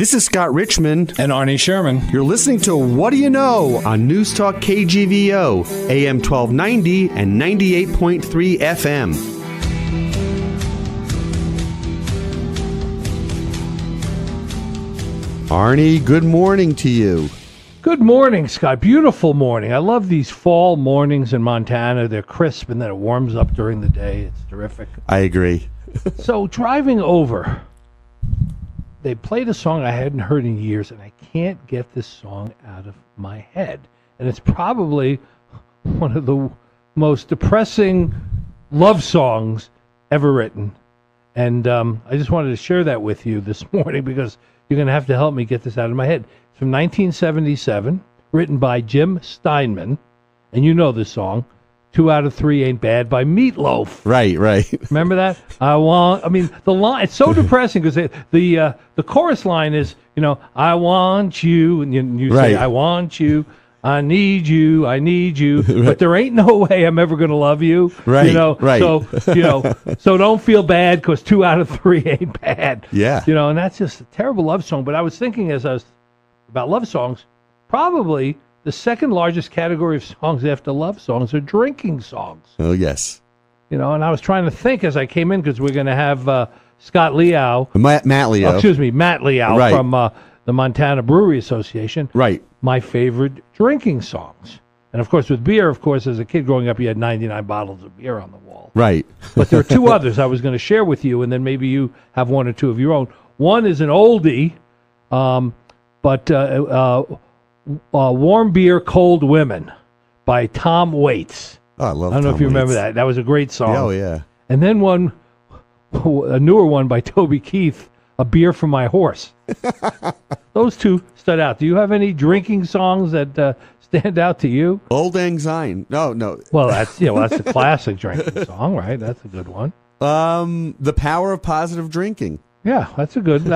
This is Scott Richmond. And Arnie Sherman. You're listening to What Do You Know on Newstalk KGVO, AM 1290 and 98.3 FM. Arnie, good morning to you. Good morning, Scott. Beautiful morning. I love these fall mornings in Montana. They're crisp, and then it warms up during the day. It's terrific. I agree. So driving over, they played a song I hadn't heard in years, and I can't get this song out of my head. And it's probably one of the most depressing love songs ever written. And I just wanted to share that with you this morning because you're going to have to help me get this out of my head. It's from 1977, written by Jim Steinman. And you know this song, 2 Out of 3 Ain't Bad by Meatloaf. Right. Remember that? The line, it's so depressing because the chorus line is, I want you, and you say, I want you, I need you, right. But there ain't no way I'm ever going to love you. Right. So don't feel bad because 2 out of 3 ain't bad. Yeah. And that's just a terrible love song. But I was thinking about love songs, probably the second largest category of songs after love songs are drinking songs. Oh, yes. And I was trying to think as I came in because we're going to have Scott Liao. Matt Liao. Matt Liao right. from the Montana Brewery Association. Right. My favorite drinking songs. And, of course, with beer, as a kid growing up, you had 99 bottles of beer on the wall. Right. But there are two others I was going to share with you, and then maybe you have one or two of your own. One is an oldie, Warm Beer, Cold Women by Tom Waits. Oh, I love I don't know Tom if you remember Waits. that. That was a great song. Oh, yeah. And then a newer one by Toby Keith, A Beer for My Horse. Those two stood out. Do you have any drinking songs that stand out to you? Old Lang Syne. No. Well, that's a classic drinking song, right? That's a good one. The Power of Positive Drinking. Yeah, that's a good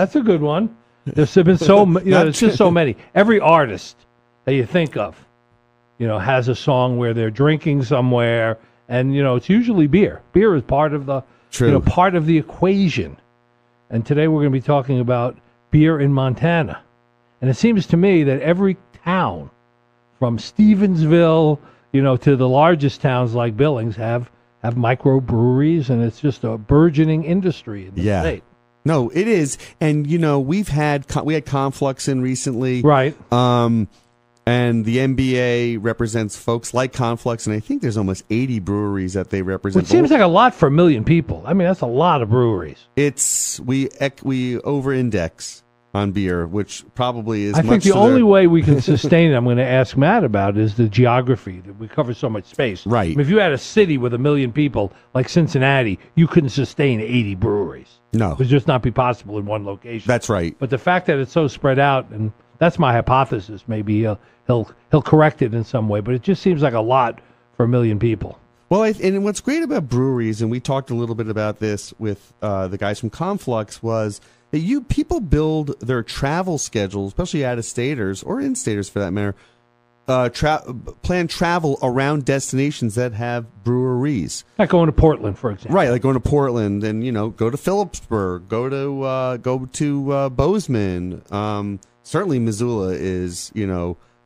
one. There's been there's just so many. Every artist that you think of, has a song where they're drinking somewhere, and it's usually beer. Beer is part of the part of the equation. And today we're going to be talking about beer in Montana. And it seems to me that every town, from Stevensville, to the largest towns like Billings, have microbreweries, and it's just a burgeoning industry in the state. No, it is. And, we had Conflux in recently. Right. And the NBA represents folks like Conflux, and I think there's almost 80 breweries that they represent. Which seems like a lot for a million people. I mean, that's a lot of breweries. We over-index on beer, which probably is I think the only way we can sustain it, I'm going to ask Matt about, is the geography, that we cover so much space. Right. I mean, if you had a city with 1 million people like Cincinnati, you couldn't sustain 80 breweries. No. It would just not be possible in one location. That's right. But the fact that it's so spread out, and that's my hypothesis, maybe he'll correct it in some way, but it just seems like a lot for 1 million people. Well, and what's great about breweries, and we talked a little bit about this with the guys from Conflux, was that people build their travel schedules, especially out-of-staters or in-staters for that matter, plan travel around destinations that have breweries. Like going to Portland, for example. Right, like going to Portland, and go to Phillipsburg, go to Bozeman. Certainly, Missoula is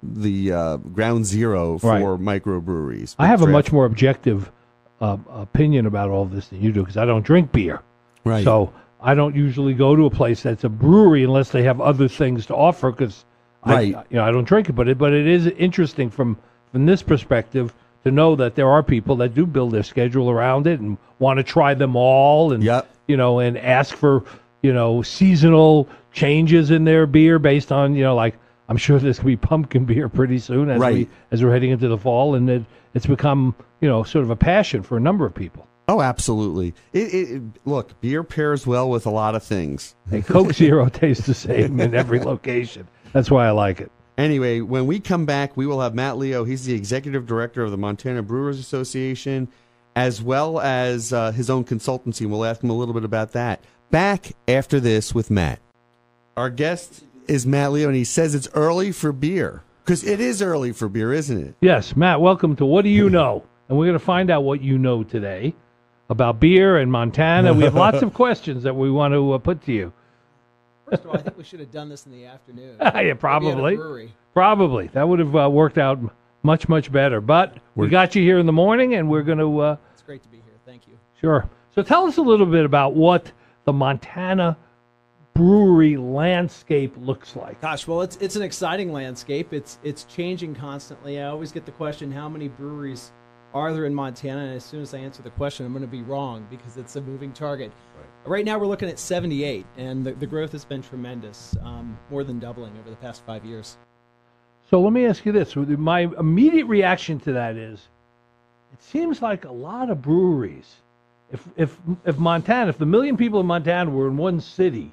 the ground zero for microbreweries. I have a much more objective opinion about all this than you do because I don't drink beer. Right. So I don't usually go to a place that's a brewery unless they have other things to offer because I don't drink it. But it is interesting from this perspective to know that there are people that do build their schedule around it and want to try them all and and ask for seasonal changes in their beer based on like I'm sure there's going to be pumpkin beer pretty soon as we're heading into the fall, and it's become sort of a passion for a number of people. Oh, absolutely. Look, beer pairs well with a lot of things. And Coke Zero tastes the same in every location. That's why I like it. Anyway, when we come back, we will have Matt Liao. He's the executive director of the Montana Brewers Association, as well as his own consultancy. We'll ask him a little bit about that. Back after this with Matt. Our guest is Matt Liao, and he says it's early for beer. Because it is early for beer, isn't it? Yes, Matt, welcome to What Do You Know? And we're going to find out what you know today about beer and Montana. We have lots of questions that we want to put to you. First of all, I think we should have done this in the afternoon. Yeah, probably. Maybe at a brewery. Probably. That would have worked out much, much better. But we got you here in the morning, and we're going to... It's great to be here. Thank you. Sure. So tell us a little bit about what the Montana brewery landscape looks like. Gosh, well, it's an exciting landscape. It's changing constantly. I always get the question, how many breweries are there in Montana? And as soon as I answer the question, I'm going to be wrong because it's a moving target. Right now, we're looking at 78, and the growth has been tremendous, more than doubling over the past 5 years. So let me ask you this. My immediate reaction to that is, it seems like a lot of breweries, if Montana, if the million people in Montana were in one city,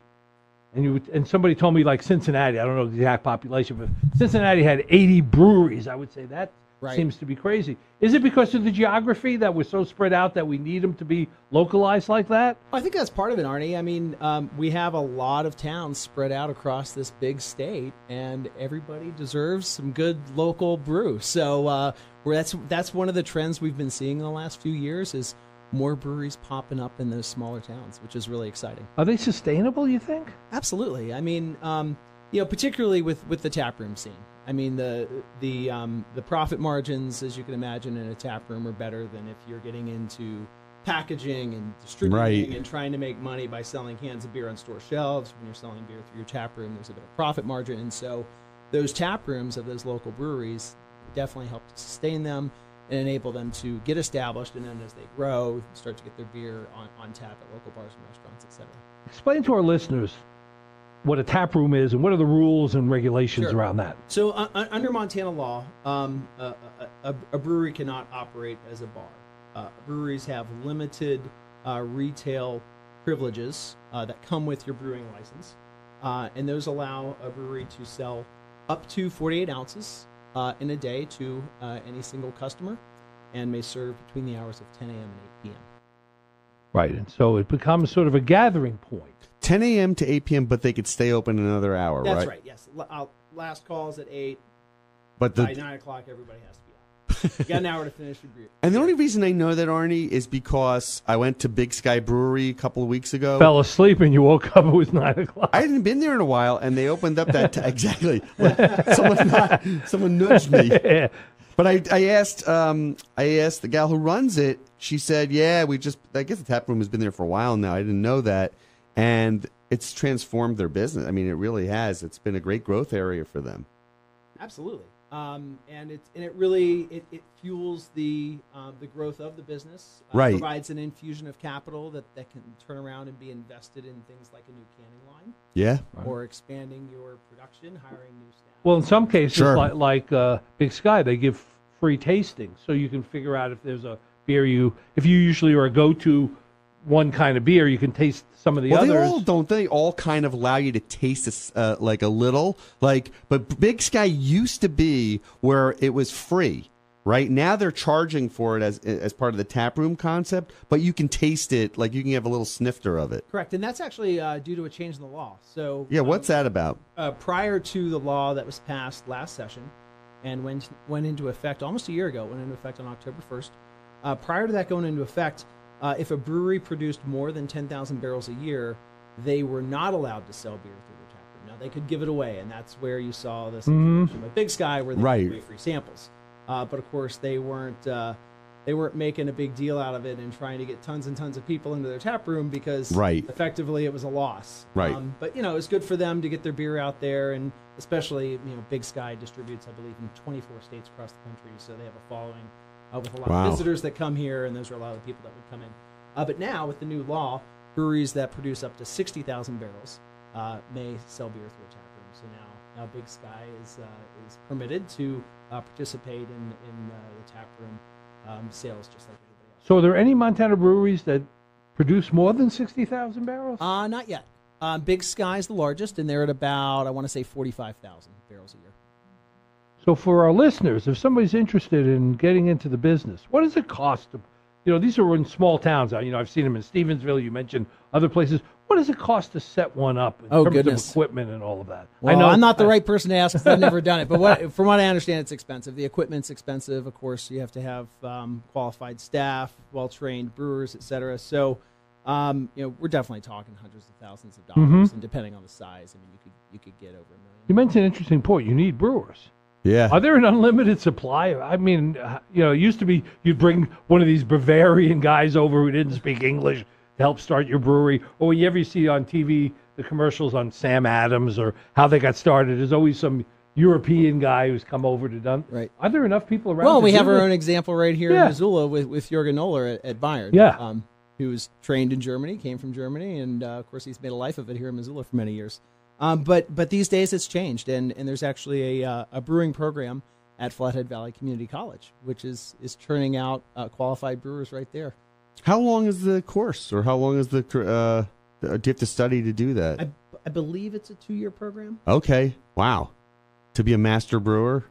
and somebody told me like Cincinnati, I don't know the exact population, but Cincinnati had 80 breweries, I would say that seems to be crazy. Is it because of the geography that we're so spread out that we need them to be localized like that? I think that's part of it, Arnie. I mean, we have a lot of towns spread out across this big state, and everybody deserves some good local brew. So that's one of the trends we've been seeing in the last few years is more breweries popping up in those smaller towns, which is really exciting. Are they sustainable, you think? Absolutely. I mean, particularly with the taproom scene. I mean, the profit margins, as you can imagine, in a tap room are better than if you're getting into packaging and distributing and trying to make money by selling cans of beer on store shelves. When you're selling beer through your tap room, there's a bit of profit margin. And so those tap rooms of those local breweries definitely help to sustain them and enable them to get established. And then as they grow, start to get their beer on tap at local bars and restaurants, et cetera. Explain to our listeners what a tap room is and what are the rules and regulations around that. So under Montana law, a brewery cannot operate as a bar. Breweries have limited retail privileges that come with your brewing license, and those allow a brewery to sell up to 48 ounces in a day to any single customer, and may serve between the hours of 10 a.m. and 8 p.m. Right, and so it becomes sort of a gathering point. 10 a.m. to 8 p.m., but they could stay open another hour, right? That's right, yes. Last call's at 8. But by 9 o'clock, everybody has to be out. You got an hour to finish your beer. And the only reason I know that, Arnie, is because I went to Big Sky Brewery a couple of weeks ago. Fell asleep and you woke up, it was 9 o'clock. I hadn't been there in a while, and they opened up that exactly. Someone nudged me. Yeah. But I asked the gal who runs it. She said, "Yeah, I guess the tap room has been there for a while now. I didn't know that." And it's transformed their business. I mean, it really has. It's been a great growth area for them. Absolutely, and it really fuels the growth of the business. Right, provides an infusion of capital that can turn around and be invested in things like a new canning line. Yeah, or expanding your production, hiring new staff. Well, in some cases, like Big Sky, they give free tasting, so you can figure out if there's a beer if you usually are a go-to one kind of beer, you can taste some of the others. They all kind of allow you to taste like a little, but Big Sky used to be where it was free. Right now they're charging for it as part of the tap room concept, but you can taste it, like you can have a little snifter of it. Correct, and that's actually due to a change in the law. So yeah, what's that about? Prior to the law that was passed last session and went into effect almost a year ago, went into effect on October 1st. Prior to that going into effect, if a brewery produced more than 10,000 barrels a year, they were not allowed to sell beer through their tap room. Now, they could give it away, and that's where you saw this situation with Big Sky, where they gave away free samples. But, of course, they weren't making a big deal out of it and trying to get tons and tons of people into their tap room because effectively it was a loss. Right. But, it's good for them to get their beer out there, and especially, Big Sky distributes, I believe, in 24 states across the country, so they have a following with a lot of visitors that come here, and those are a lot of the people that would come in. But now, with the new law, breweries that produce up to 60,000 barrels may sell beer through a tap room. So now Big Sky is permitted to participate in the tap room sales just like everybody else. So are there any Montana breweries that produce more than 60,000 barrels? Not yet. Big Sky is the largest, and they're at about, I want to say, 45,000 barrels a year. So for our listeners, if somebody's interested in getting into the business, what does it cost to, these are in small towns. I've seen them in Stevensville. You mentioned other places. What does it cost to set one up in terms of equipment and all of that? Well, I'm not the right person to ask because I've never done it. But from what I understand, it's expensive. The equipment's expensive. Of course, you have to have qualified staff, well-trained brewers, et cetera. So We're definitely talking hundreds of thousands of dollars, and depending on the size, I mean, you could get over $1 million. You mentioned an interesting point. You need brewers. Yeah. Are there an unlimited supply? I mean, it used to be you'd bring one of these Bavarian guys over who didn't speak English to help start your brewery. Or you ever see on TV the commercials on Sam Adams or how they got started, there's always some European guy who's come over to done. Right. Are there enough people around? Well, we have our own example right here in Missoula with Jürgen Noller at Bayern. Yeah. Who was trained in Germany, came from Germany, and of course he's made a life of it here in Missoula for many years. But these days it's changed, and there's actually a brewing program at Flathead Valley Community College, which is turning out qualified brewers right there. How long is the course, or how long is the do you have to study to do that? I believe it's a 2-year program. Okay, wow. To be a master brewer?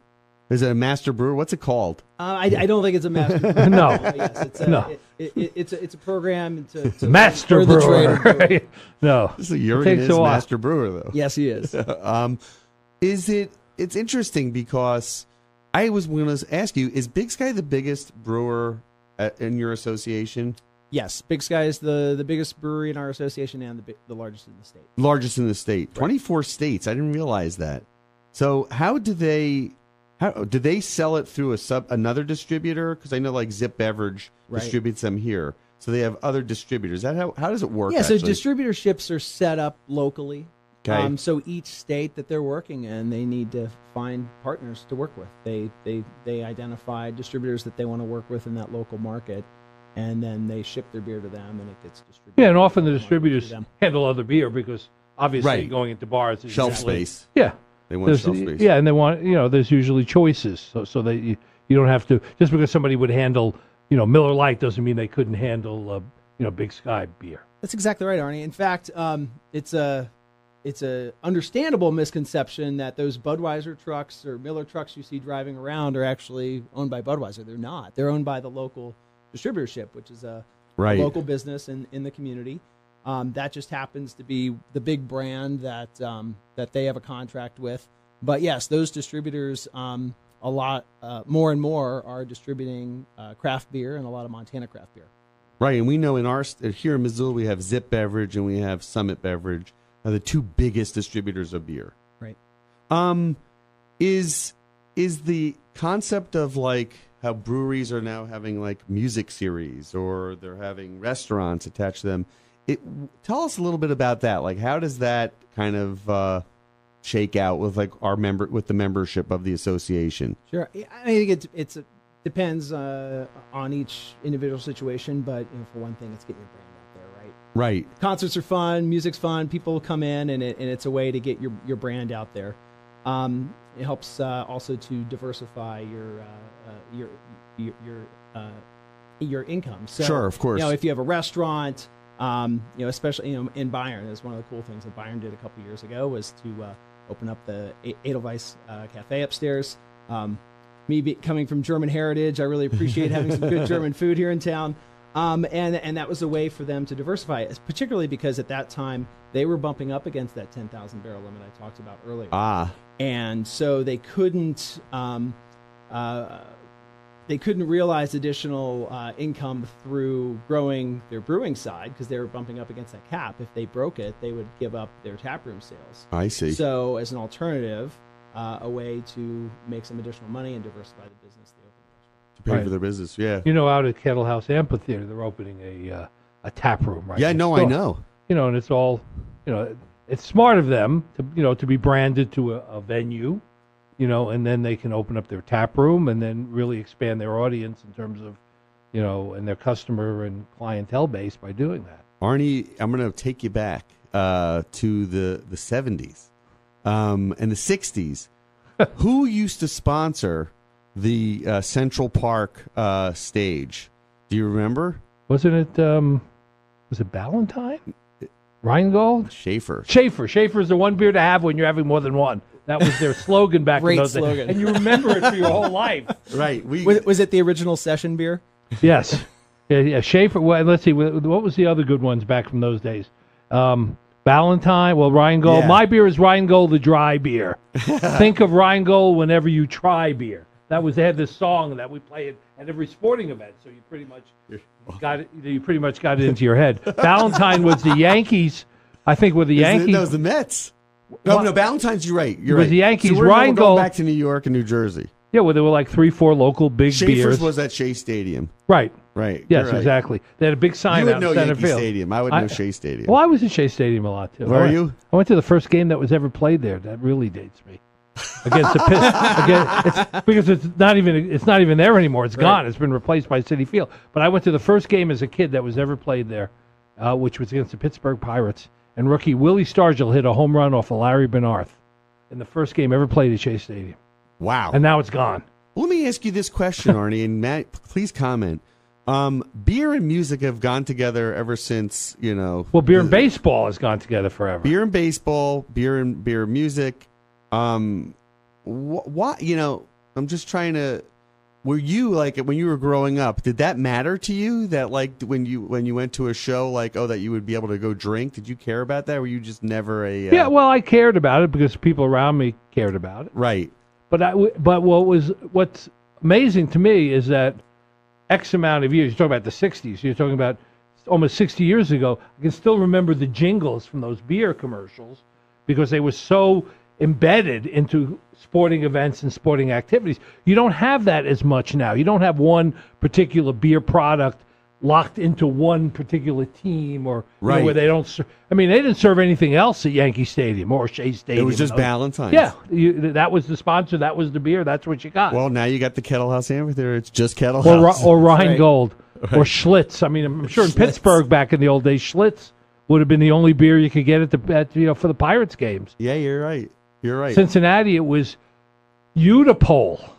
Is it a master brewer? What's it called? I don't think it's a master brewer. No. Yes, it's a program to master brewer. Right? No. Jürgen is master brewer, though. Yes, he is. It's interesting because I was going to ask you, is Big Sky the biggest brewer in your association? Yes, Big Sky is the biggest brewery in our association and the largest in the state. Largest in the state. Right. 24 states. I didn't realize that. So how do they sell it through another distributor? Because I know like Zip Beverage distributes them here. So they have other distributors. How does it work? Yeah, actually? So distributorships are set up locally. Okay. So each state that they're working in, they need to find partners to work with. They identify distributors that they want to work with in that local market, and then they ship their beer to them, and it gets distributed. Yeah, and often the distributors handle other beer because obviously going into bars is shelf space. Yeah. They want shelf space. Yeah, and they want, there's usually choices. So that you don't have to, just because somebody would handle, Miller Lite doesn't mean they couldn't handle, Big Sky beer. That's exactly right, Arnie. In fact, it's a understandable misconception that those Budweiser trucks or Miller trucks you see driving around are actually owned by Budweiser. They're not. They're owned by the local distributorship, which is a local business in the community. That just happens to be the big brand that they have a contract with. But yes, those distributors, a lot more and more are distributing craft beer and a lot of Montana craft beer. Right, and we know here in Missoula we have Zip Beverage and we have Summit Beverage, are the two biggest distributors of beer. Right. Is the concept of like how breweries are now having like music series or they're having restaurants attached to them? Tell us a little bit about that. Like, how does that kind of shake out with like with the membership of the association? Sure, I think it depends on each individual situation, but for one thing, it's getting your brand out there, right? Right. Concerts are fun, music's fun. People come in, and it's a way to get your brand out there. It helps also to diversify your income. So, sure, of course. If you have a restaurant. Especially in Bayern, is one of the cool things that Bayern did a couple years ago was to open up the Edelweiss Cafe upstairs. Me coming from German heritage, I really appreciate having some good German food here in town, and that was a way for them to diversify, particularly because at that time they were bumping up against that 10,000 barrel limit I talked about earlier. And so they couldn't. They couldn't realize additional income through growing their brewing side because they were bumping up against that cap. If they broke it, they would give up their taproom sales. I see. So as an alternative, a way to make some additional money and diversify the business, they opened a restaurant. To pay for their business, yeah. Out at Kettle House Amphitheater, they're opening a taproom right Yeah, no, I know. And it's all, it's smart of them to be branded to a venue. And then they can open up their tap room and then really expand their audience in terms of, and their customer and clientele base by doing that. Arnie, I'm going to take you back to the 70s and the 60s. Who used to sponsor the Central Park stage? Do you remember? Wasn't it, was it Ballantyne? Rheingold? Schaefer. Schaefer is the one beer to have when you're having more than one. That was their slogan back in those slogan. days. And you remember it for your whole life. Right. Was it the original session beer? Yes. Yeah. Schaefer. Well, let's see. What was the other good ones back from those days? Ballantyne. Well, Rheingold. Yeah. My beer is Rheingold, the dry beer. Think of Rheingold whenever you try beer. They had this song that we played at every sporting event. So you pretty much got it into your head. Valentine was the Yankees. I think with the Yankees. No, it was the Mets. No, Valentine's. You're right. You're with right. The Yankees. So we're Reingold going back to New York and New Jersey. Yeah, well, there were like 3-4 local big Schaefer's beers. was at Shea Stadium. Right. Right. Yes, right. Exactly. They had a big sign You out would know in center Yankee field. Stadium. I would know Shea Stadium. Well, I was at Shea Stadium a lot too. Were you? I went to the first game that was ever played there. That really dates me. Against the Pitt, because it's not even there anymore. It's gone. It's been replaced by Citi Field. But I went to the first game as a kid that was ever played there, which was against the Pittsburgh Pirates. And rookie Willie Stargell hit a home run off of Larry Bernarth in the first game ever played at Shea Stadium. Wow. And now it's gone. Let me ask you this question, Arnie, and Matt, please comment. Beer and music have gone together ever since, Well, beer and baseball has gone together forever. Beer and baseball, beer and music. What I'm just trying to. Were you like when you were growing up? Did that matter to you? That like when you went to a show, like that you would be able to go drink? Did you care about that? Or were you just never a? Yeah, well, I cared about it because people around me cared about it. Right. But what's amazing to me is that X amount of years. You're talking about the '60s. You're talking about almost 60 years ago. I can still remember the jingles from those beer commercials because they were so embedded into sporting events and sporting activities. You don't have that as much now. You don't have one particular beer product locked into one particular team or right. Where they don't. They didn't serve anything else at Yankee Stadium or Shea Stadium. It was just Valentine's. Yeah, that was the sponsor. That was the beer. That's what you got. Well, now you got the Kettle House Amphitheater. It's just Kettle House or Rheingold or Schlitz. I'm sure in Pittsburgh back in the old days, Schlitz would have been the only beer you could get for the Pirates games. Yeah, you're right. You're right. Cincinnati, it was Utapole.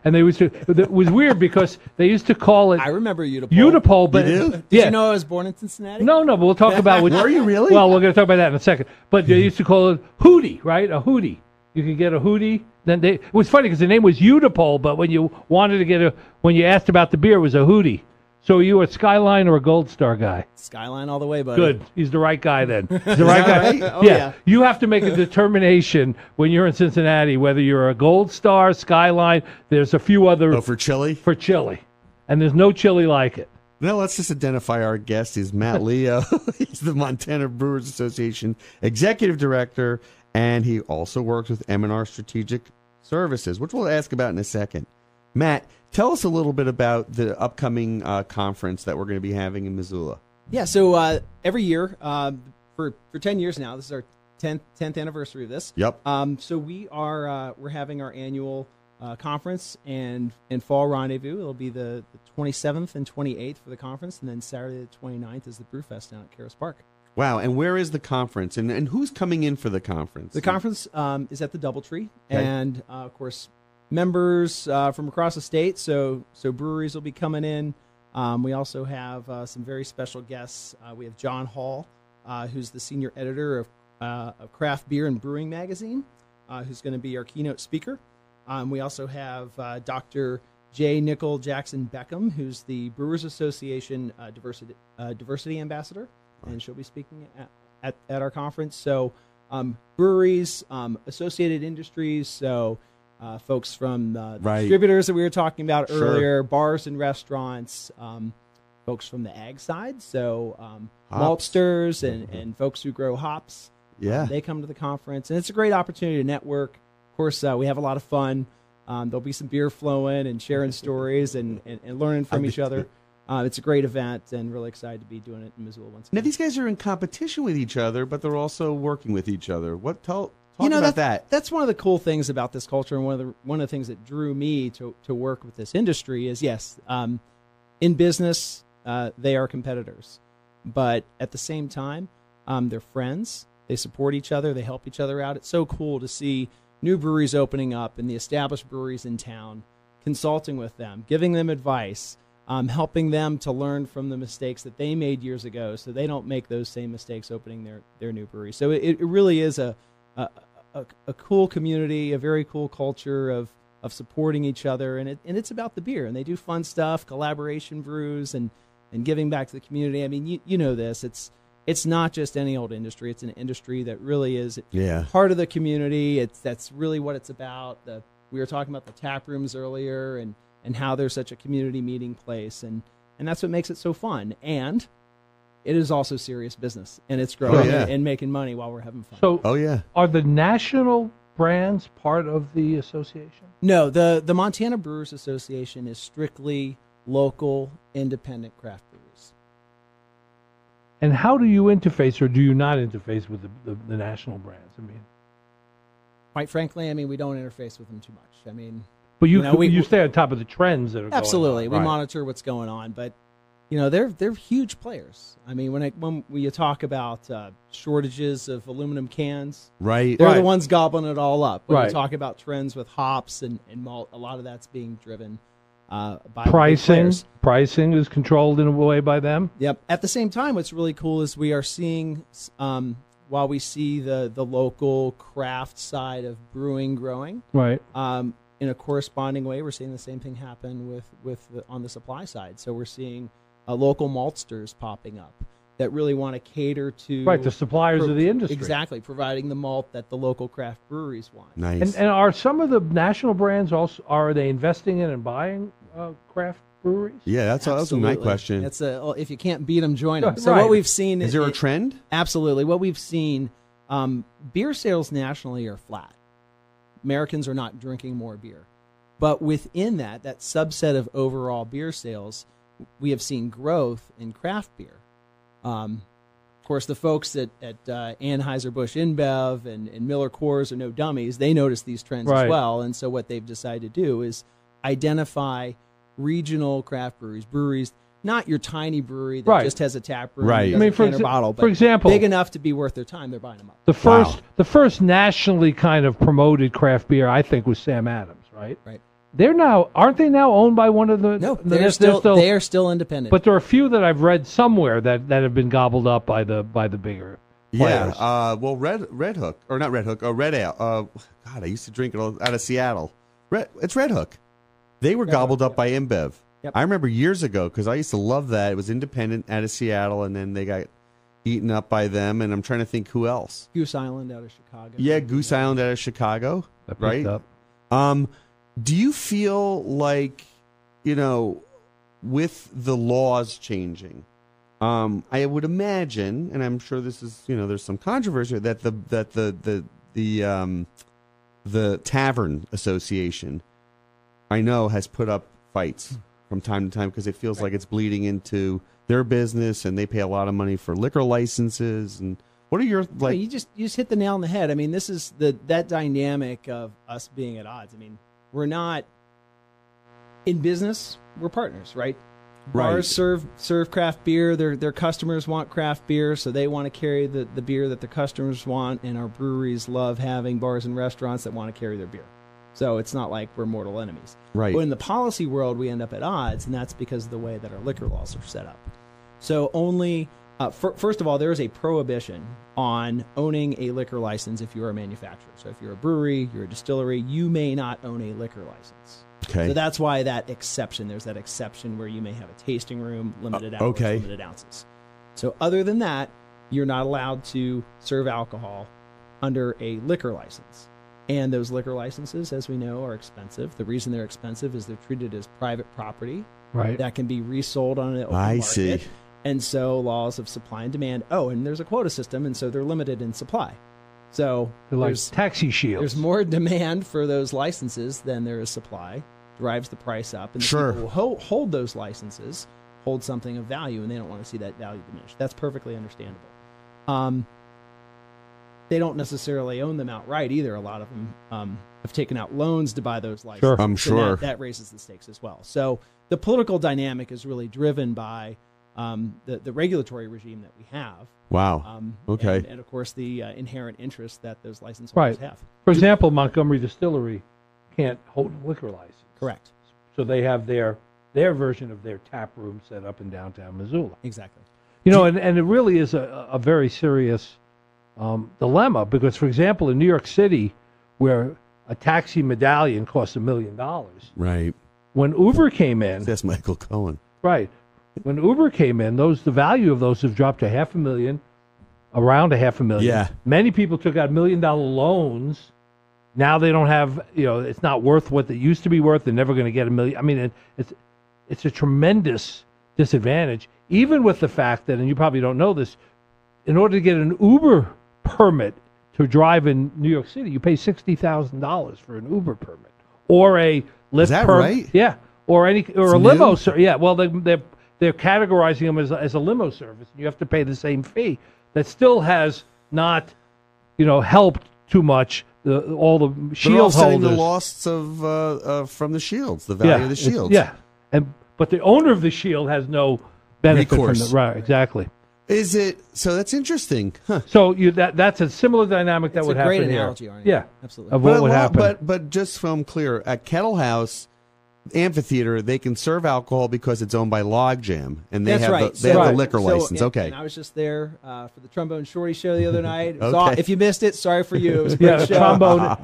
And it was weird because they used to call it. I remember Utapole. Utapole, but you do? Did yeah. you know I was born in Cincinnati? No, but we'll talk about which. Were you really? Well, we're going to talk about that in a second. But they used to call it Hootie, right? A Hootie. You could get a Hootie. It was funny because the name was Utapole, but when you asked about the beer, it was a Hootie. So are you a Skyline or a Gold Star guy? Skyline all the way, buddy. Good. He's the right guy then. He's the right guy. Right? Oh, yeah. You have to make a determination when you're in Cincinnati whether you're a Gold Star, Skyline. There's a few other. Oh, for chili? For chili. And there's no chili like it. No, let's just identify our guest. He's Matt Leo. He's the Montana Brewers Association Executive Director, and he also works with M&R Strategic Services, which we'll ask about in a second. Matt, tell us a little bit about the upcoming conference that we're going to be having in Missoula. Yeah, so every year, for 10 years now, this is our 10th anniversary of this. Yep. So we're having our annual conference and fall rendezvous. It'll be the 27th and 28th for the conference, and then Saturday the 29th is the Brew Fest down at Karis Park. Wow, and where is the conference, and who's coming in for the conference? The conference is at the Doubletree, Okay. and of course, members from across the state. So breweries will be coming in. We also have some very special guests. We have John Hall, who's the senior editor of Craft Beer and Brewing Magazine, who's going to be our keynote speaker. We also have Dr. J. Nicole Jackson Beckham, who's the Brewers Association diversity ambassador, and she'll be speaking at our conference. So breweries, associated industries, so folks from the distributors that we were talking about earlier, bars and restaurants, folks from the ag side, so maltsters and folks who grow hops. Yeah. They come to the conference, and it's a great opportunity to network. Of course, we have a lot of fun. There'll be some beer flowing and sharing stories and learning from each other. It's a great event, and really excited to be doing it in Missoula once again. Now, these guys are in competition with each other, but they're also working with each other. Talk about that. That's one of the cool things about this culture, and one of the things that drew me to work with this industry is, yes, in business, they are competitors. But at the same time, they're friends. They support each other. They help each other out. It's so cool to see new breweries opening up and the established breweries in town, consulting with them, giving them advice, helping them to learn from the mistakes that they made years ago so they don't make those same mistakes opening their new brewery. So it really is a cool community, a very cool culture of supporting each other, and it's about the beer. And they do fun stuff, collaboration brews, and giving back to the community. I mean, you know this. It's not just any old industry. It's an industry that really is part of the community. That's really what it's about. We were talking about the tap rooms earlier, and and how they're such a community meeting place, and that's what makes it so fun. And it is also serious business, and it's growing and making money while we're having fun. So, are the national brands part of the association? No, the Montana Brewers Association is strictly local, independent craft breweries. And how do you interface, or do you not interface with the national brands? I mean, quite frankly, we don't interface with them too much. But you stay on top of the trends that are absolutely. going on. We monitor what's going on, but they're huge players. When you talk about shortages of aluminum cans, right, they're the ones gobbling it all up. When right. you talk about trends with hops and malt, a lot of that's being driven by pricing. Pricing is controlled in a way by them. Yep. At the same time, what's really cool is we are seeing, while we see the local craft side of brewing growing, right. In a corresponding way, we're seeing the same thing happen on the supply side. So we're seeing local maltsters popping up that really want to cater to the suppliers of the industry. Exactly, providing the malt that the local craft breweries want. Nice. And are some of the national brands also, are they investing in and buying craft breweries? Yeah, that was my question. It's if you can't beat them, join them. So what we've seen is there a trend? Absolutely. What we've seen, beer sales nationally are flat. Americans are not drinking more beer. But within that subset of overall beer sales, we have seen growth in craft beer. Of course, the folks at Anheuser-Busch InBev and Miller Coors are no dummies. They notice these trends as well. And so what they've decided to do is identify regional craft breweries, not your tiny brewery that just has a tap room, bottle, but for example, big enough to be worth their time. They're buying them up. The first nationally kind of promoted craft beer, I think, was Sam Adams, right? Right. Aren't they now owned by one of the? No, they are still independent. But there are a few that I've read somewhere that have been gobbled up by the bigger players. Yeah. Well, Red Hook, or not Red Hook, Red Ale. God, I used to drink it out of Seattle. It's Red Hook. They were gobbled up by InBev. Yep. I remember years ago because I used to love that. It was independent out of Seattle, and then they got eaten up by them. And I'm trying to think who else. Goose Island out of Chicago. Yeah, Goose Island out of Chicago. Right. Up. Do you feel like, with the laws changing, I would imagine, and I'm sure this is, there's some controversy that the Tavern Association, I know, has put up fights from time to time because it feels like it's bleeding into their business, and they pay a lot of money for liquor licenses. And what are your you just hit the nail on the head. This is that dynamic of us being at odds. We're not in business. We're partners, right? Bars serve craft beer. Their customers want craft beer, so they want to carry the beer that the customers want, and our breweries love having bars and restaurants that want to carry their beer. So it's not like we're mortal enemies. Right. But in the policy world, we end up at odds, and that's because of the way that our liquor laws are set up. So only, first of all, there is a prohibition on owning a liquor license if you're a manufacturer. So if you're a brewery, you're a distillery, you may not own a liquor license. Okay. So that's why there's that exception where you may have a tasting room, limited hours, limited ounces. So other than that, you're not allowed to serve alcohol under a liquor license. And those liquor licenses, as we know, are expensive. The reason they're expensive is they're treated as private property that can be resold on an open market. See. And so laws of supply and demand. Oh, and there's a quota system, and so they're limited in supply. So they're like taxi shields. There's more demand for those licenses than there is supply. Drives the price up. And the people who hold those licenses hold something of value, and they don't want to see that value diminished. That's perfectly understandable. They don't necessarily own them outright either. A lot of them have taken out loans to buy those licenses. Sure. I'm sure. That raises the stakes as well. So the political dynamic is really driven by the regulatory regime that we have. Wow. Okay. And of course, the inherent interest that those license holders have. For example, Montgomery Distillery can't hold a liquor license. Correct. So they have their version of their tap room set up in downtown Missoula. Exactly. And it really is a very serious dilemma because, for example, in New York City, where a taxi medallion costs $1 million, right? When Uber came in, that's Michael Cohen, right? When Uber came in, the value of those have dropped to $500,000, around $500,000. Yeah, many people took out $1 million loans Now they don't have, it's not worth what it used to be worth. They're never going to get $1 million. I mean, it's a tremendous disadvantage, even with the fact that, and you probably don't know this, in order to get an Uber permit to drive in New York City, you pay $60,000 for an Uber permit or a Lyft Is that permit. right? Yeah, or a limo. Yeah, well, they're categorizing them as a limo service. You have to pay the same fee. That still has not, helped too much. All the shield They're offsetting holders. the loss of from the shields, the value of the shields. But the owner of the shield has no benefit Recourse. from the right. Exactly. Is it? So that's interesting. Huh. So that's a similar dynamic that It's would a happen great here. analogy, Arnie. Yeah, Absolutely. of what would happen. But just so I'm clear, at Kettle House Amphitheater, they can serve alcohol because it's owned by Logjam, and they That's have right. the So- liquor so, license. and- Okay. And I was just there for the Trombone Shorty show the other night. It was Okay. if you missed it, sorry for you. It was a great show. Trombone.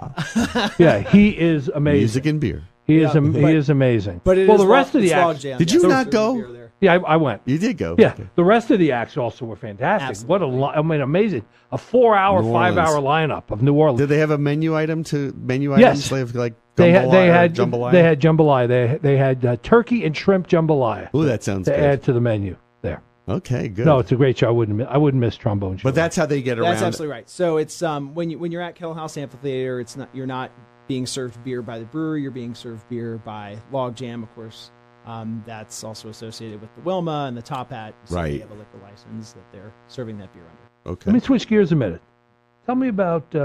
Yeah, he is amazing. Music and beer. He Yeah, is amazing. But the rest of the acts. Logjam. Did you Yeah, not so go? beer there. Yeah, I went. You did go. Yeah, Okay. the rest of the acts also were fantastic. Absolutely. Amazing. A 4-hour, New 5-hour lineup of New Orleans. Did they have a menu items? Yes. They have like They jambalaya had or jambalaya? They had jambalaya. They had turkey and shrimp jambalaya. Ooh, that sounds to good. add to the menu there. Okay, good. No, it's a great show. I wouldn't miss Trombone Show. But that's how they get around. That's absolutely right. So it's when you're at Kettle House Amphitheater, you're not being served beer by the brewery. You're being served beer by Logjam, of course. That's also associated with the Wilma and the Top Hat. So Right. They have a liquor license that they're serving that beer under. Okay. Let me switch gears a minute. Tell me about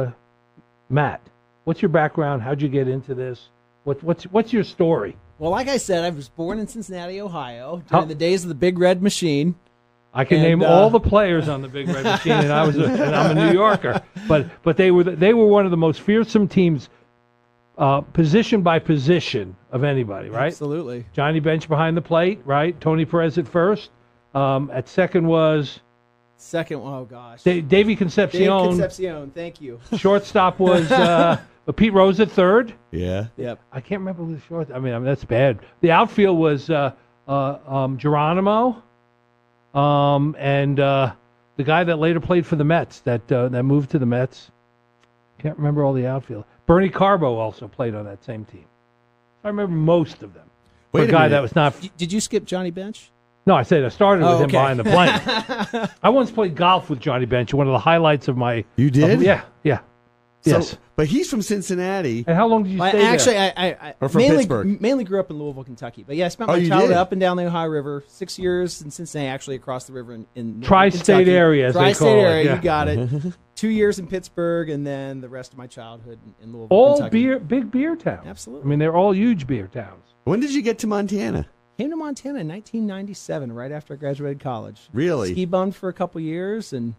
Matt. What's your background? How'd you get into this? What's your story? Well, like I said, I was born in Cincinnati, Ohio, during the days of the Big Red Machine. I can And, name all the players on the Big Red Machine, and I'm a New Yorker. But they were one of the most fearsome teams, position by position of anybody, right? Absolutely. Johnny Bench behind the plate, right? Tony Perez at first. At second was Oh gosh. Davey Concepcion. Dave Concepcion, thank you. Shortstop was Pete Rose at third. Yeah. Yep. I can't remember who the short. I mean that's bad. The outfield was Geronimo, and the guy that later played for the Mets that moved to the Mets. Can't remember all the outfield. Bernie Carbo also played on that same team. I remember most of them. Wait For a a guy minute. that was not. Did you skip Johnny Bench? No, I said I started with him okay. behind the plate. I once played golf with Johnny Bench. One of the highlights of my. You did? Yeah. So, Yes. But he's from Cincinnati. And how long did you stay Actually, there? I Or from Pittsburgh? mainly grew up in Louisville, Kentucky. But yeah, I spent Oh, my you childhood did? up and down the Ohio River. 6 years in Cincinnati, actually across the river in Tri-state Kentucky. area, as they Tri-state call it, area, yeah. you got it. 2 years in Pittsburgh, and then the rest of my childhood in Louisville, All Kentucky. big beer towns. Absolutely. I mean, they're all huge beer towns. When did you get to Montana? Came to Montana in 1997, right after I graduated college. Really? Ski bummed for a couple years and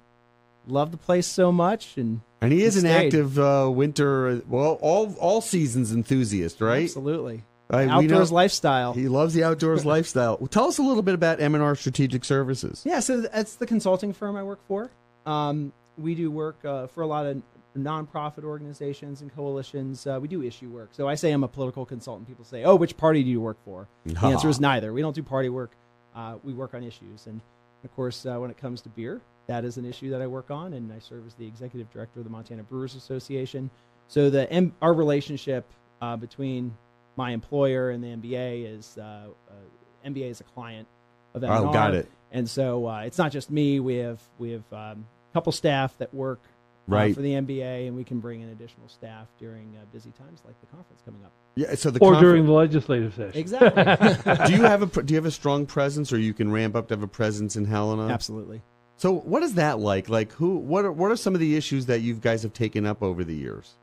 loved the place so much. And And he is an stayed. active winter, all seasons enthusiast, right? Absolutely. We know Outdoors lifestyle. He loves the outdoors lifestyle. Well, tell us a little bit about M&R Strategic Services. Yeah, so that's the consulting firm I work for. We do work for a lot of nonprofit organizations and coalitions. We do issue work. So I say I'm a political consultant. People say, "Oh, which party do you work for?" The answer is neither. We don't do party work. We work on issues, and of course, when it comes to beer, that is an issue that I work on, and I serve as the executive director of the Montana Brewers Association. So our relationship between my employer and the MBA is MBA is a client of M&R. Oh, got it. And so it's not just me. We have a couple staff that work Right. for the MBA, and we can bring in additional staff during busy times like the conference coming up. Yeah. So During the legislative session. Exactly. do you have a strong presence, or you can ramp up to have a presence in Helena? Absolutely. So what is that like? Like what are some of the issues that you guys have taken up over the years?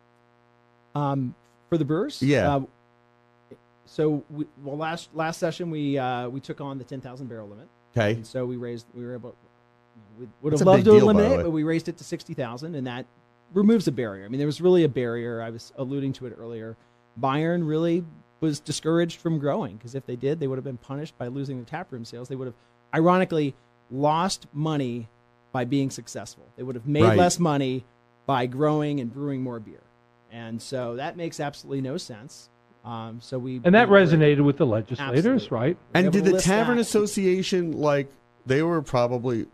For the Brewers, Yeah. So last session we took on the 10,000 barrel limit. Okay. And so we were able. We would That's have a loved big to deal, by the eliminate way. it, but we raised it to 60,000, and that removes a barrier. I mean, there was really a barrier. I was alluding to it earlier. Bayern really was discouraged from growing, because if they did, they would have been punished by losing the taproom sales. They would have, ironically, lost money by being successful. They would have made Right. less money by growing and brewing more beer. And so that makes absolutely no sense. And that resonated with the legislators, Absolutely. right? And able did to the list Tavern that. Association, like, they were probably,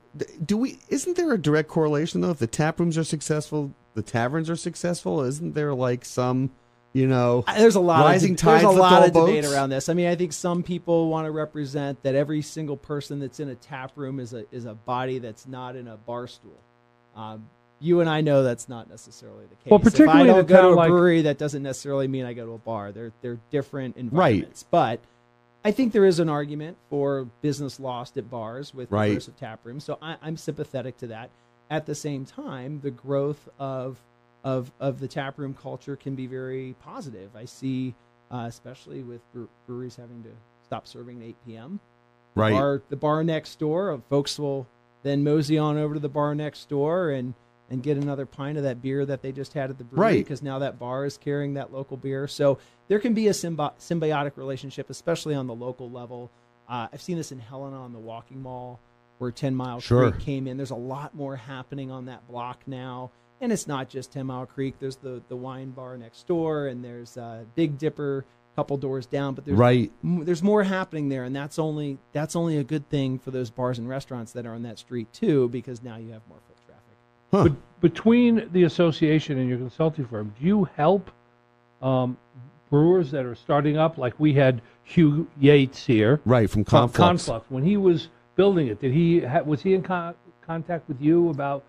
isn't there a direct correlation, though? If the tap rooms are successful, the taverns are successful? Isn't there like some, there's a lot rising of tides there's a lift lot all of debate boats? around this. I mean, I think some people want to represent that every single person that's in a tap room is a body that's not in a bar stool. You and I know that's not necessarily the case. Well, particularly if I don't in a go town to a like- brewery, that doesn't necessarily mean I go to a bar. They're different environments. But I think there is an argument for business lost at bars with the versus tap rooms. So I'm sympathetic to that. At the same time, the growth of the tap room culture can be very positive. I see, especially with breweries having to stop serving at 8 p.m. The bar next door, folks will then mosey on over to the bar next door and get another pint of that beer that they just had at the brewery because now that bar is carrying that local beer. So there can be a symbiotic relationship, especially on the local level. I've seen this in Helena on the Walking Mall where 10 Mile Creek came in. There's a lot more happening on that block now. And it's not just 10 Mile Creek. There's the wine bar next door, and there's Big Dipper a couple doors down. But there's more happening there, and that's only a good thing for those bars and restaurants that are on that street too, because now you have more foot traffic. Huh. But between the association and your consulting firm, do you help brewers that are starting up? Like we had Hugh Yates here, from Conflux. When he was building it, was he in contact with you about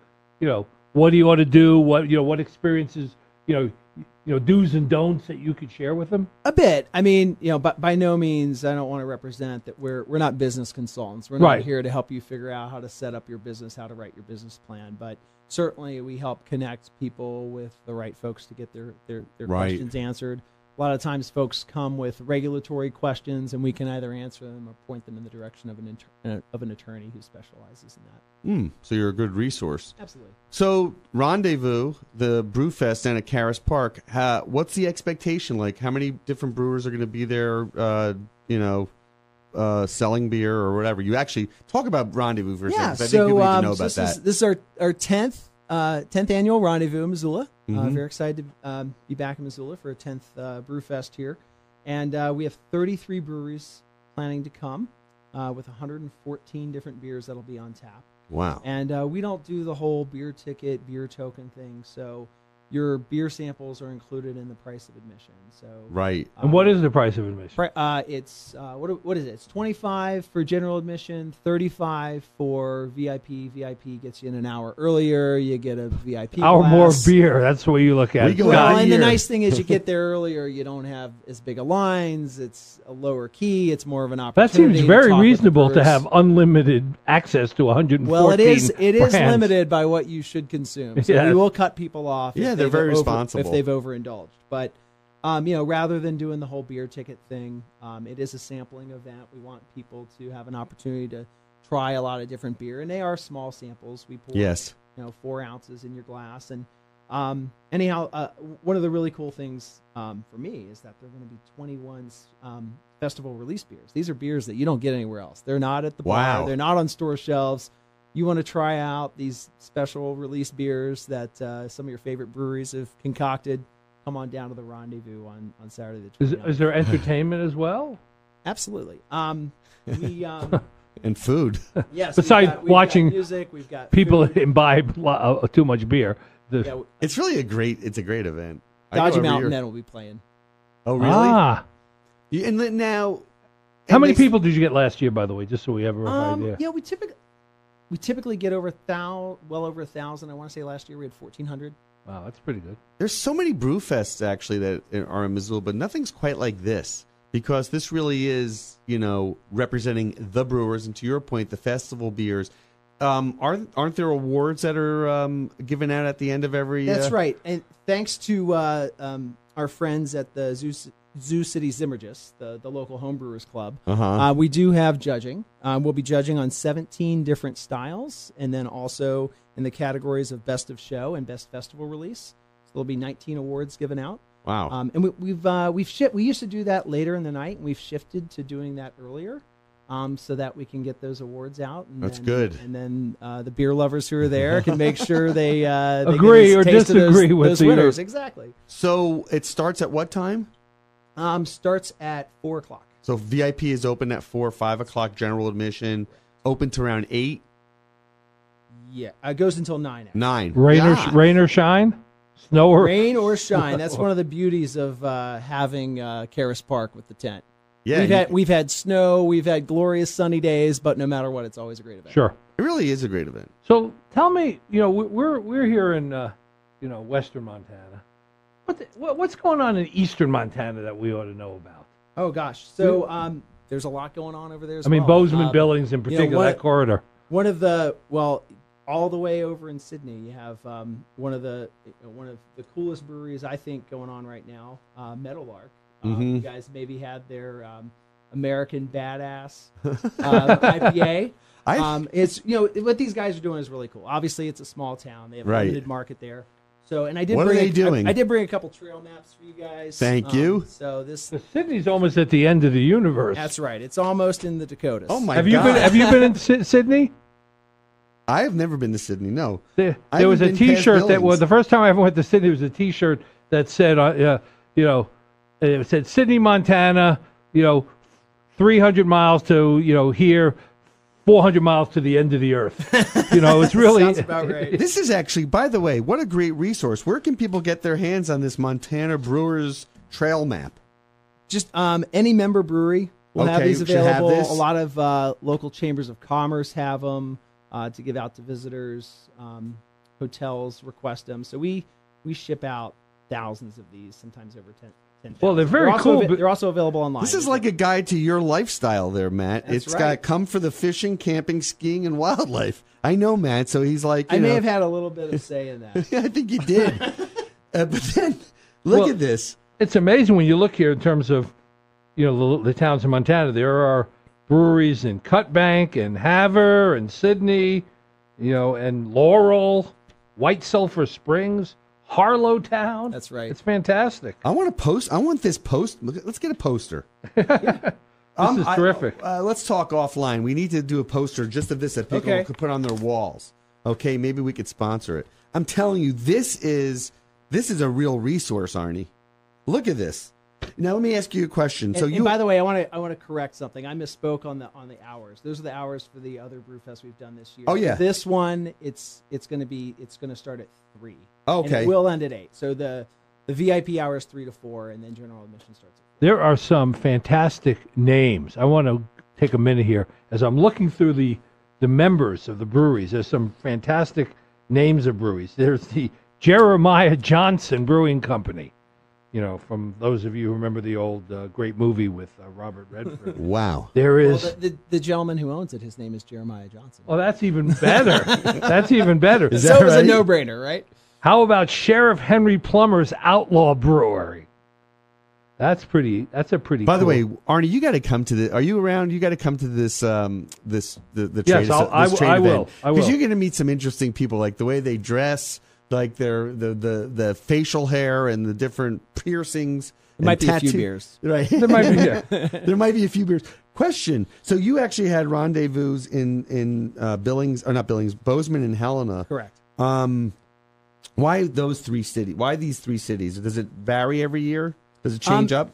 what he ought to do, what experiences, do's and don'ts that you could share with them? A bit. I mean, but by no means I don't want to represent that we're not business consultants. We're not here to help you figure out how to set up your business, how to write your business plan. But certainly we help connect people with the right folks to get their questions answered. A lot of times folks come with regulatory questions, and we can either answer them or point them in the direction of an attorney who specializes in that. So you're a good resource. Absolutely. So Rendezvous, the Brew Fest down at Caras Park, what's the expectation like? How many different brewers are going to be there, selling beer or whatever? You actually talk about Rendezvous for a second, 'cause I think people need to know about that. This is our 10th annual Rendezvous in Missoula. Very excited to be back in Missoula for a 10th Brew Fest here. And we have 33 breweries planning to come with 114 different beers that'll be on tap. Wow. And we don't do the whole beer ticket, beer token thing. So your beer samples are included in the price of admission. So and what is the price of admission? It's what is it? It's $25 for general admission, $35 for VIP. VIP gets you in an hour earlier. You get a VIP hour glass. more beer. That's the way you look at it. And the nice thing is you get there earlier. You don't have as big of lines. It's a lower key. It's more of an opportunity. That seems very reasonable to have unlimited access to 114. Well, it is brands. limited by what you should consume. So we will cut people off. Yeah, they're very responsible if they've overindulged. But rather than doing the whole beer ticket thing, it is a sampling event. We want people to have an opportunity to try a lot of different beer, and they are small samples. We pour 4 ounces in your glass, and one of the really cool things for me is that they're going to be 21 festival release beers. These are beers that you don't get anywhere else. They're not at the bar. They're not on store shelves. You want to try out these special release beers that some of your favorite breweries have concocted, come on down to the Rendezvous on Saturday the 29th. Is there entertainment as well? Absolutely. And food. Yes. Besides we've watching got music, we've got people food. imbibe too much beer. It's really a great event. Dodgy Mountain Men will be playing. Oh, really? And now... How many people did you get last year, by the way, just so we have a rough idea? Yeah, we typically get well over 1,000. I want to say last year we had 1,400. Wow, that's pretty good. There's so many brew fests actually that are in Missoula, but nothing's quite like this because this really is, representing the brewers. And to your point, the festival beers. Aren't there awards that are given out at the end of every? That's right. And thanks to our friends at the Zoo City Zimmergis, the local homebrewers club, we do have judging. We'll be judging on 17 different styles, and then also in the categories of best of show and best festival release. So there'll be 19 awards given out. Wow! And we used to do that later in the night, and we've shifted to doing that earlier, so that we can get those awards out. And That's good. And then the beer lovers who are there can make sure they agree or disagree with those winners. Exactly. So it starts at what time? Starts at 4:00. So VIP is open at 4, 5 o'clock. General admission open to around 8. Yeah, it goes until 9. 9. Rain or shine. Snow or rain or shine. That's one of the beauties of having Karis Park with the tent. Yeah, we've had snow, we've had glorious sunny days, but no matter what, it's always a great event. Sure, it really is a great event. So tell me, we're here in western Montana. What's going on in eastern Montana that we ought to know about? Oh gosh, so there's a lot going on over there. I mean, Bozeman, Billings in particular, that corridor. One of the all the way over in Sydney, you have one of the coolest breweries I think going on right now, Meadowlark. You guys maybe had their American Badass IPA. It's what these guys are doing is really cool. Obviously, it's a small town; they have a limited market there. So, and I did. What are they doing? I did bring a couple trail maps for you guys. Thank you. So Sydney's almost at the end of the universe. That's right. It's almost in the Dakotas. Oh my God! Have you been in Sydney? I have never been to Sydney. No. There was a T-shirt that was the first time I ever went to Sydney. Was a T-shirt that said, it said Sydney, Montana. 300 miles to here, 400 miles to the end of the earth. It's really sounds about right. This is actually, by the way, what a great resource. Where can people get their hands on this Montana Brewers trail map? Just any member brewery will have these available. Have this. A lot of local chambers of commerce have them to give out to visitors. Hotels request them. So we ship out thousands of these, sometimes over 10,000. Well, they're very cool. They're also available online. This is like a guide to your lifestyle there, Matt. That's It's got come for the fishing, camping, skiing, and wildlife. I know, Matt, so he's like, I may have had a little bit of say in that. I think you did. But then, look at this. It's amazing when you look here in terms of, the towns in Montana. There are breweries in Cutbank and Havre and Sydney, and Laurel, White Sulphur Springs, Harlowtown. That's right. It's fantastic. I want this post. Let's get a poster. This is terrific. Let's talk offline. We need to do a poster just of this that people could put on their walls. Okay, maybe we could sponsor it. I'm telling you, this is a real resource, Arnie. Look at this. Now let me ask you a question. And by the way, I want to correct something. I misspoke on the hours. Those are the hours for the other Brewfest we've done this year. Oh yeah. For this one, it's going to start at 3. Okay. And it will end at 8. So the VIP hour is 3 to 4, and then general admission starts at 4. There are some fantastic names. I want to take a minute here as I'm looking through the members of the breweries. There's some fantastic names of breweries. There's the Jeremiah Johnson Brewing Company. From those of you who remember the old great movie with Robert Redford. Wow. There is the gentleman who owns it. His name is Jeremiah Johnson. Well, that's even better. That's even better. So it was a no-brainer, right? How about Sheriff Henry Plummer's Outlaw Brewery? That's a pretty. By the way, Arnie, you got to come to the. Are you around? You got to come to this. The trade. Yes, I will. Because you're going to meet some interesting people, like the way they dress, like the facial hair and the different piercings. There might be a few beers, right? There might be. Yeah. There might be a few beers. Question: so you actually had rendezvous in Billings, or not Billings, Bozeman and Helena, correct? Why those 3 cities? Why these 3 cities? Does it vary every year? Does it change up?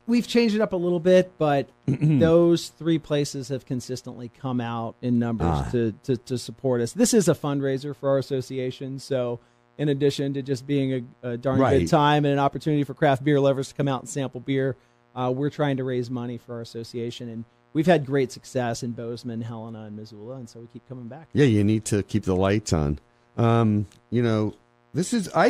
We've changed it up a little bit, but those 3 places have consistently come out in numbers to support us. This is a fundraiser for our association, so in addition to just being a darn good time and an opportunity for craft beer lovers to come out and sample beer, we're trying to raise money for our association, and we've had great success in Bozeman, Helena, and Missoula, and so we keep coming back. Yeah, you need to keep the lights on. I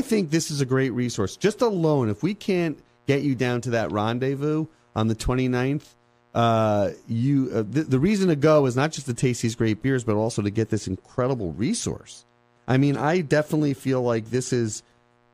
think this is a great resource. Just alone, if we can't get you down to that rendezvous on the 29th, the reason to go is not just to taste these great beers, but also to get this incredible resource. I mean, I definitely feel like this is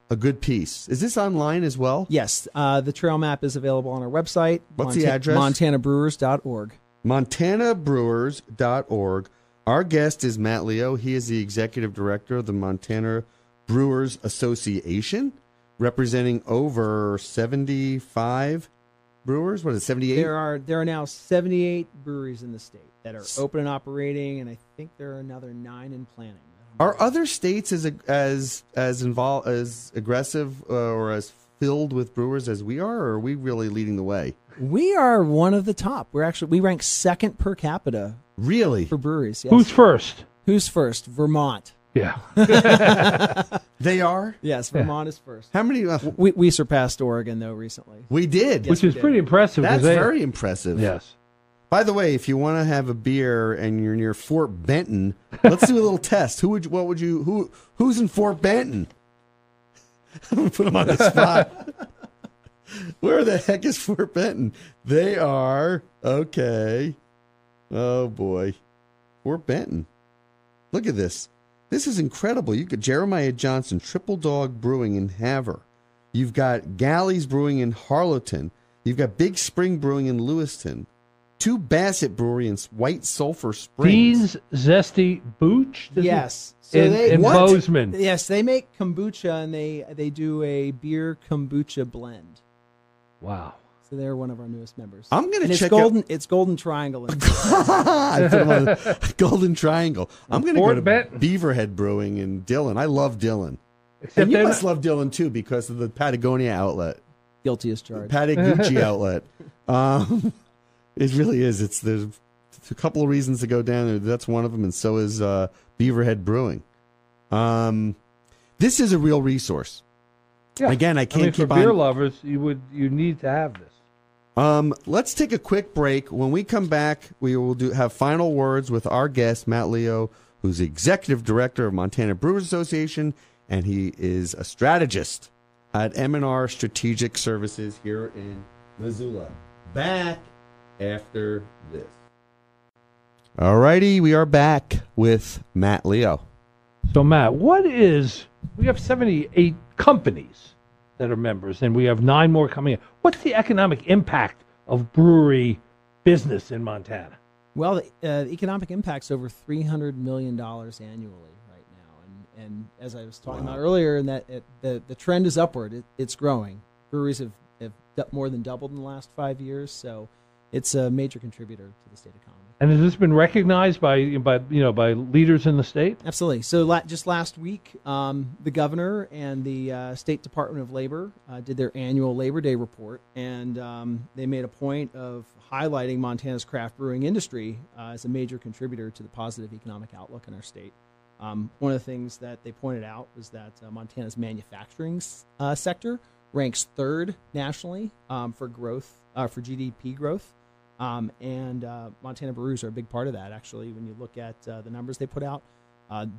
a good piece. Is this online as well? Yes. The trail map is available on our website. What's the address? MontanaBrewers.org. MontanaBrewers.org. Our guest is Matt Leo. He is the executive director of the Montana Brewers Association, representing over 75 brewers. What is it, 78? There are now 78 breweries in the state that are open and operating, and I think there are another 9 in planning. Are other states as involved, as aggressive, or as filled with brewers as we are, or are we really leading the way? We are one of the top. We rank 2nd per capita. Really? For breweries, yes. Who's first? Who's first? Vermont. Yeah. They are? Yes, Vermont is first. How many? We surpassed Oregon, though, recently. We did. Which is pretty impressive. That's very impressive. Yes. By the way, if you want to have a beer and you're near Fort Benton, let's do a little test. Who's in Fort Benton? I'm going to put them on the spot. Where the heck is Fort Benton? They are, okay. Oh, boy. Fort Benton. Look at this. This is incredible. You got Jeremiah Johnson, Triple Dog Brewing in Havre. You've got Galley's Brewing in Harlowton. You've got Big Spring Brewing in Lewiston. 2 Bassett Brewery in White Sulphur Springs. Dean's Zesty Booch? Yes. So in Bozeman. Yes, they make kombucha, and they do a beer kombucha blend. Wow. So they're one of our newest members. I'm going to check It's Golden Triangle. I put them on Golden Triangle. I'm going to go to Benton. Beaverhead Brewing in Dillon. I love Dillon. Except And you must love Dillon, too, because of the Patagonia outlet. Guilty as charged. Patagucci outlet. It really is. There's a couple of reasons to go down there. That's one of them, and so is Beaverhead Brewing. This is a real resource. Yeah. Again, I can't keep for beer lovers, you need to have this. Let's take a quick break. When we come back, we will have final words with our guest, Matt Leo, who's the executive director of Montana Brewers Association, and he is a strategist at M&R Strategic Services here in Missoula. Back after this. All righty, we are back with Matt Leo. So, Matt, we have 78 companies that are members, and we have 9 more coming in. What's the economic impact of brewery business in Montana? Well, the economic impact's over $300 million annually right now. And as I was talking about earlier, and that the trend is upward. It's growing. Breweries have more than doubled in the last 5 years, so it's a major contributor to the state economy. And has this been recognized by leaders in the state? Absolutely. So just last week, the governor and the State Department of Labor did their annual Labor Day report, and they made a point of highlighting Montana's craft brewing industry as a major contributor to the positive economic outlook in our state. One of the things that they pointed out was that Montana's manufacturing sector ranks 3rd nationally for growth, for GDP growth. And Montana Brewers are a big part of that, actually, when you look at the numbers they put out.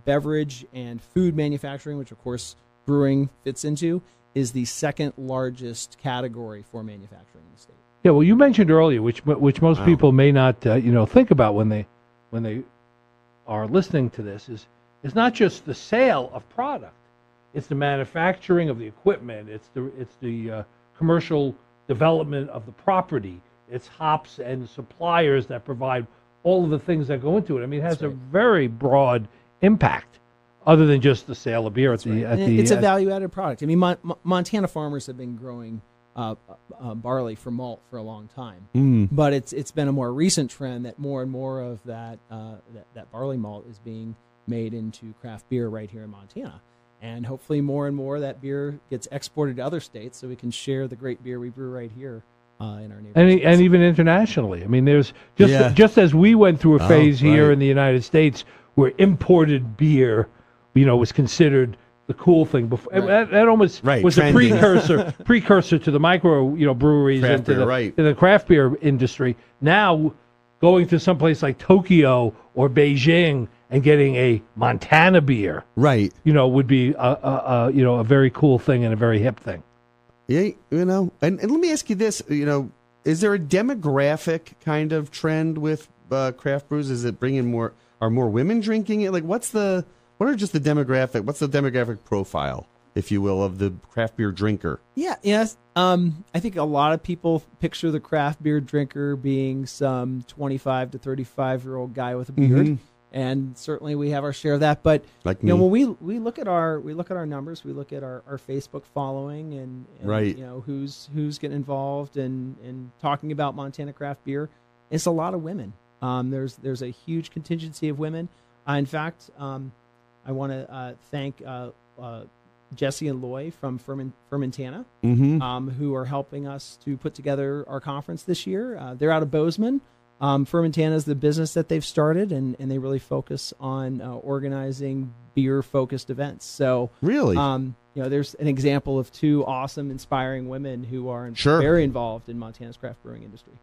Beverage and food manufacturing, which, of course, brewing fits into, is the 2nd largest category for manufacturing in the state. Yeah, well, you mentioned earlier, which most people may not think about when they are listening to this, is not just the sale of product. It's the manufacturing of the equipment. It's the commercial development of the property. It's hops and suppliers that provide all of the things that go into it. I mean, it has a very broad impact, other than just the sale of beer. It's a value-added product. I mean, Montana farmers have been growing barley for malt for a long time, but it's been a more recent trend that more and more of that barley malt is being made into craft beer right here in Montana. And hopefully more and more that beer gets exported to other states so we can share the great beer we brew right here in our neighborhood. And even internationally. I mean, there's just as we went through a phase here in the United States where imported beer, was considered the cool thing before. Right. That almost was trendy. A precursor to the micro, breweries and to the craft beer industry. Now, going to someplace like Tokyo or Beijing and getting a Montana beer, would be a very cool thing and a very hip thing. Yeah, and let me ask you this, is there a demographic kind of trend with craft brews? Is it bringing more women drinking it? Like, what's the demographic profile, if you will, of the craft beer drinker? Yes. I think a lot of people picture the craft beer drinker being some 25 to 35-year-old guy with a beard. And certainly we have our share of that. But like me. When we look at our numbers, we look at our Facebook following and who's getting involved and talking about Montana craft beer. It's a lot of women. There's a huge contingency of women. In fact, I want to thank Jesse and Loy from Fermentana, who are helping us to put together our conference this year. They're out of Bozeman. Fermentana is the business that they've started, and they really focus on organizing beer-focused events. So really, there's an example of two awesome, inspiring women who are very involved in Montana's craft brewing industry.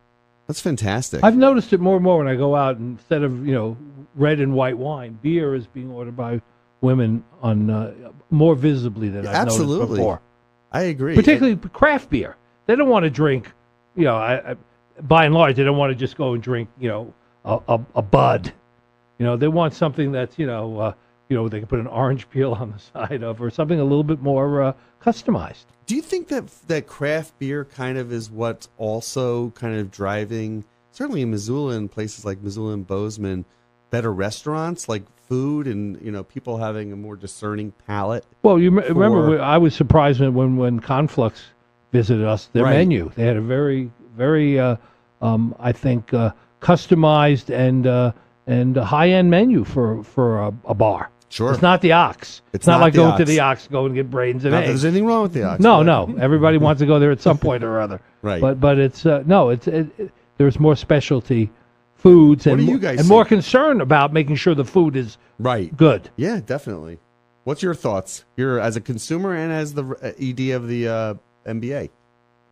That's fantastic. I've noticed it more and more when I go out, and instead of red and white wine, beer is being ordered by women on more visibly than I've noticed before. I agree. Particularly craft beer. They don't want to drink, by and large, they don't want to just go and drink, a Bud. They want something that's, they can put an orange peel on the side of, or something a little bit more customized. Do you think that craft beer kind of is what's also kind of driving, certainly in Missoula and places like Missoula and Bozeman, better restaurants, like food and, people having a more discerning palate? Well, remember, I was surprised when Conflux visited us, their menu. They had a very, very, I think, customized and a high-end menu for a bar. Sure. It's not the Ox. It's not like going to the Ox, go and get brains and eggs. There's anything wrong with the Ox. No. Everybody wants to go there at some point or other. Right. But it's there's more specialty foods and more concern about making sure the food is good. Yeah, definitely. What's your thoughts? You're as a consumer and as the ED of the MBA.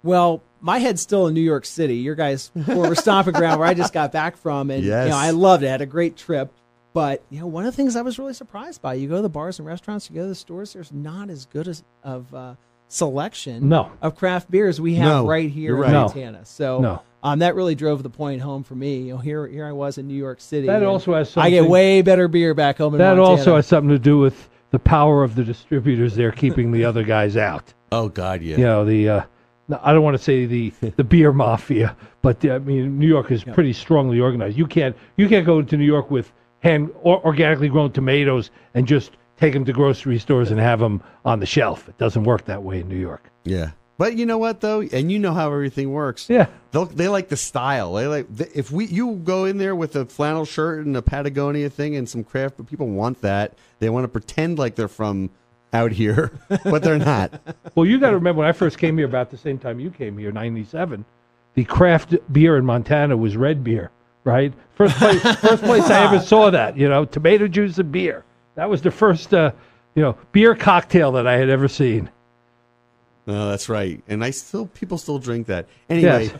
Well, my head's still in New York City. Your guys' former stomping ground where I just got back from, and I loved it. I had a great trip. But one of the things I was really surprised by, you go to the bars and restaurants, you go to the stores, there's not as good of selection of craft beers we have right here in Montana. So that really drove the point home for me. Here I was in New York City. That also has something. I get way better beer back home in Montana. That also has something to do with the power of the distributors there keeping the other guys out. Oh God, yeah. I don't want to say the beer mafia, but New York is pretty strongly organized. You can't go into New York with organically grown tomatoes and just take them to grocery stores and have them on the shelf. It doesn't work that way in New York. Yeah. But you know what, though? And you know how everything works. Yeah. They like the style. They like you go in there with a flannel shirt and a Patagonia thing and some craft, but people want that. They want to pretend like they're from out here, but they're not. Well, you got to remember when I first came here, about the same time you came here, 97, the craft beer in Montana was red beer. Right, first place I ever saw that. Tomato juice and beer. That was the first, beer cocktail that I had ever seen. No, that's right. And people still drink that. Anyway,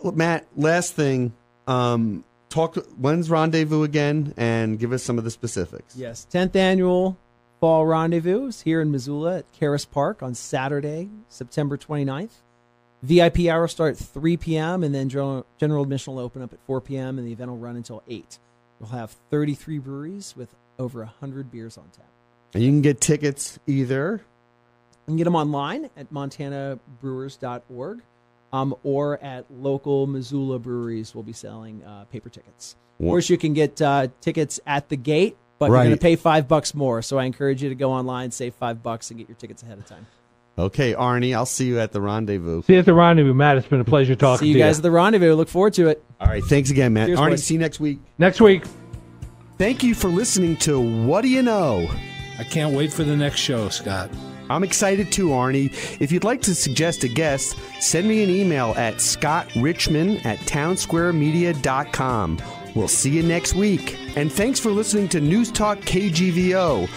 Matt. Last thing. When's Rendezvous again, and give us some of the specifics. Yes, 10th annual Fall Rendezvous is here in Missoula at Karis Park on Saturday, September 29th. VIP hours start at 3 p.m. and then general admission will open up at 4 p.m. and the event will run until 8. We'll have 33 breweries with over 100 beers on tap. And you can get tickets either. You can get them online at MontanaBrewers.org or at local Missoula breweries. We'll be selling paper tickets. Of course, you can get tickets at the gate, but you're going to pay $5 more. So I encourage you to go online, save $5, and get your tickets ahead of time. Okay, Arnie, I'll see you at the Rendezvous. See you at the Rendezvous, Matt. It's been a pleasure talking to you. See you guys at the Rendezvous. Look forward to it. All right, thanks again, Matt. Cheers, Arnie, boys. see you next week. Next week. Thank you for listening to What Do You Know? I can't wait for the next show, Scott. I'm excited too, Arnie. If you'd like to suggest a guest, send me an email at scottrichmond@townsquaremedia.com. We'll see you next week. And thanks for listening to Newstalk KGVO.